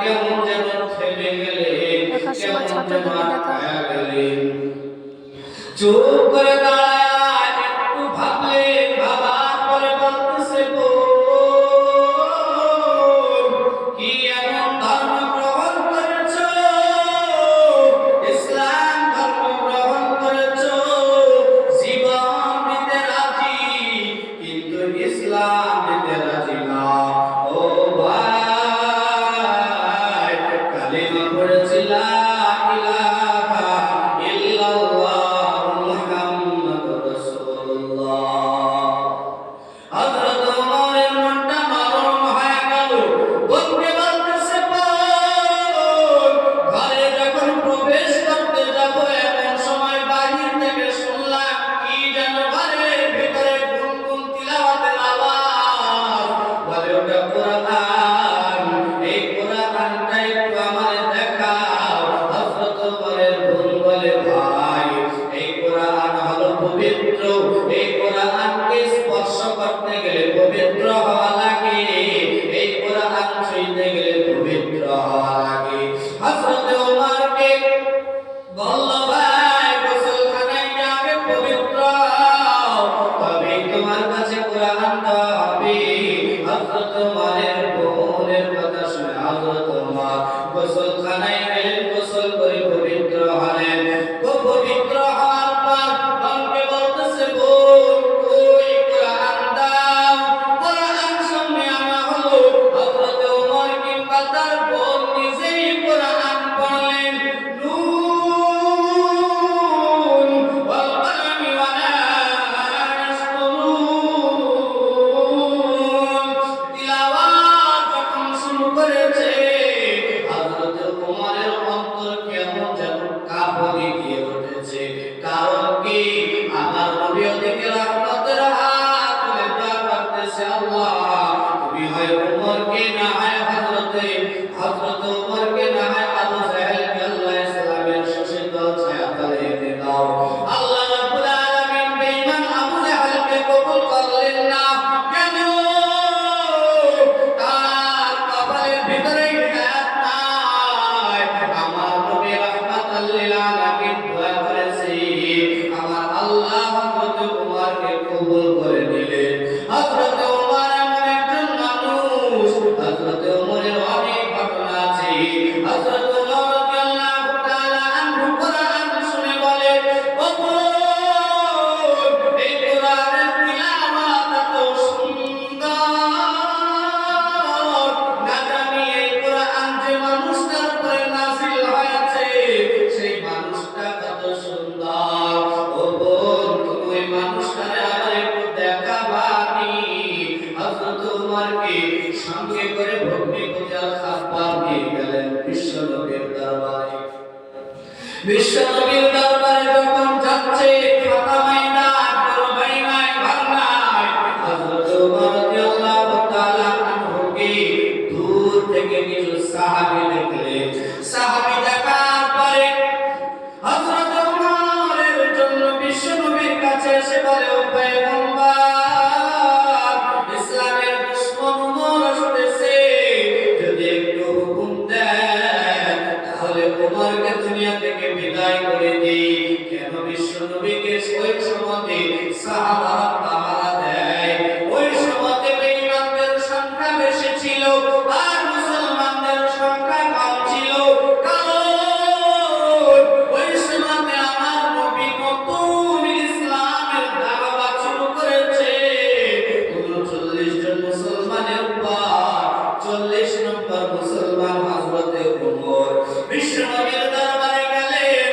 কেমন যেন থেমে গেলে, কেমন যেন আটকায়া গেলে, চুপ করে দাঁড়ায় একটু ভাবলে, ভাবার পরে বলতেছে কি এমন ধর্ম গ্রহণ করেছো, ইসলাম ধর্ম গ্রহণ করেছো, জীবন দিতে রাজি কিন্তু ইসলাম দিতে রাজি না। ও ভাই, কালিমা পড়েছি লা ইলাহা ইল্লাল্লাহ মুহাম্মাদুর রাসূলুল্লাহ। হযরত ওমরের মনটা নরম হয়ে গেল। বলতে বলতেছে ঘরে যখন প্রবেশ করতে যাব এমন সময় বাহির থেকে শুনলাম কি যেন ঘরের ভিতরে গুনগুন তিলাওয়াতের আওয়াজ। বলে ওটা কোরআন, এই কোরআনটা একটু আমারে দেখাও। হযরত ওমরের বোন বলে ভাই, এই কোরআন হলো পবিত্র, এই কোরআনকে স্পর্শ করতে গেলে পবিত্র হওয়া লাগে, এই কোরআন ছুঁইতে গেলে পবিত্র হওয়া লাগে। হযরত ওমরকে বলল ভাই, গোসলখানায় যাবে পবিত্র হও, তবেই তোমার কাছে কোরআন দেওয়া হবে। হযরত ওমরের বোনের কথা শুনে হযরত ওমর গোসলখানায় গেলেন, গোসল করে পবিত্র হলেন। পবিত্র হওয়ার পর বোনকে বলতেছে বোন ওই কোরআন দাও, কোরআন সামনে আনা হলো। হযরত ওমর কিংবা তার বোন নিজেই কোরআন পড়লেন। নুন ওয়াল কলমি ওয়া মা ইয়াসতুরুন, তিলাওয়াত যখন শুরু করেছে হযরত ওমরের অন্তর কেমন যেন কাঁপতে গিয়ে উঠেছে। কারণ কি, আমার নবী ওদিকে রহমতের হাত তুলে দোয়া করতেছে, আল্লাহ তুমি হয় ওমরকে না হয় হযরত ওমরকে না হয় আবু জাহেলকে আল্লাহ ইসলামের শোষিত ছায়াতলে এনে দাও। আল্লাহ রাব্বুল আলামিন বেঈমান আবু জাহেলকে কবুল করলেন না। কেন? তার কপালের ভিতরে হিদায়াত নাই। আমার নবী রাহমাতাল লিল আলামিন দোয়া করেছে, আমার আল্লাহ হযরত ওমরকে কবুল করে নিলেন। হযরত ওমর এমন একজন মানুষ, হযরত ওমরের অনেক ঘটনা আছে। হযরত ওমর রাদিয়াল্লাহু তাআলা আনহু কোরআন শুনে বলে, ও এই কোরআনের তিলাওয়াত এত সুন্দর, না জানি এই কোরআন যে মানুষটার উপরে নাযিল হয়েছে সেই মানুষটা কত সুন্দর। ও বোন, তুমি ওই মানুষটারে আবার একটু দেখাবানি। হযরত ওমরকে সঙ্গে করে ভগ্নিপতি আল খাব্বাব নিয়ে গেলেন বিশ্বনবীর দরবারে। বিশ্বনবীর দরবারে যখন যাচ্ছে, ফাঁকা ময়দান, কোনো বাড়ি নাই, ঘর নাই। হযরত ওমর রাদিয়াল্লাহু তাআলা আনহুকে দূর থেকে কিছু সাহাবী দেখলেন। সাহাবী দেখার পরে হযরত ওমরের জন্য বিশ্বনবীর কাছে এসে বলে, ও পয়গম্বর, ইসলামের দুশমন ওমর আসতেছে, যদি একটু হুকুম দেন তাহলে ওমরকে দুনিয়া থেকে বিদায় করে দিই। কেন বিশ্বনবীকে ওই সময়তে সাহাবারা পাহারা দেয়? ওই সময়তে বেঈমানদের সংখ্যা বেশি ছিল আর মুসলমানদের সংখ্যা কম ছিল। কারণ ওই সময়তে আমার নবী নতুন ইসলামের দাওয়াত শুরু করেছে। 39 জন মুসলমানের উপর 40 নম্বর মুসলমান হযরতে ওমর বিশ্বনবীর দরবারে গেলেন।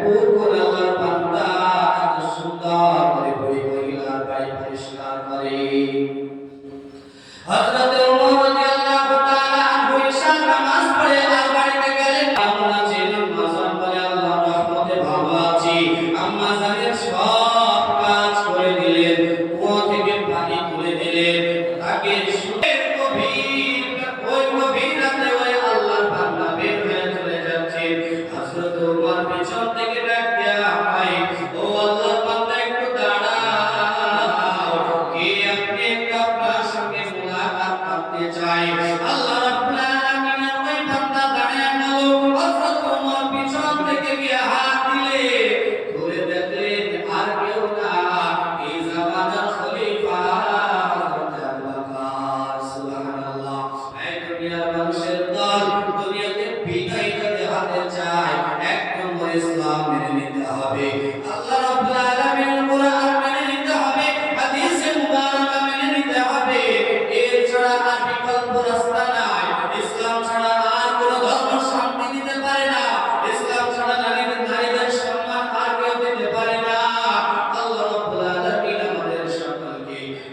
পুর করে আল্লাহর বান্দা এত সুন্দর করে মহিলার গায়ে পরিষ্কার করে। হযরত ওমর রাদিয়াল্লাহু তাআলা আনহু ঈশার নামাজ পড়ে আর বাড়িতে গেলেন। আমরা ছিলাম নামাজ পড়ে আল্লাহর রহমতে ভালো আছি। আম্মা জানের সব কাজ করে দিলেন, কুয়া থেকে পানি তুলে দিলেন, তাকে সুখের গভীর রাতে ওই আল্লাহর বান্দা বের হয়ে চলে যাচ্ছে। হযরত ওমর পিছন থেকে ডাক দেয়া হয়, ও আল্লাহর বান্দা একটু দাঁড়াও, কে আপনি একটু আপনার সঙ্গে মুলাকাত করতে চাই। আল্লাহ রাব্বুল আলামিনের ওই বান্দা দাঁড়িয়ে গেল। হযরত ওমর পিছন থেকে গিয়ে হাত দিলে ঘুরে দেখলেন আর কেউ না, এই জামানার খলিফা হযরত আবু বকর। সুবহানাল্লাহ। এই দুনিয়ার মানুষের দল দুনিয়াতে বিদায় হাতে চায়, এক নম্বর ইসলাম মেনে নিতে হবে। আল্লাহ রাব্বুল আলামিন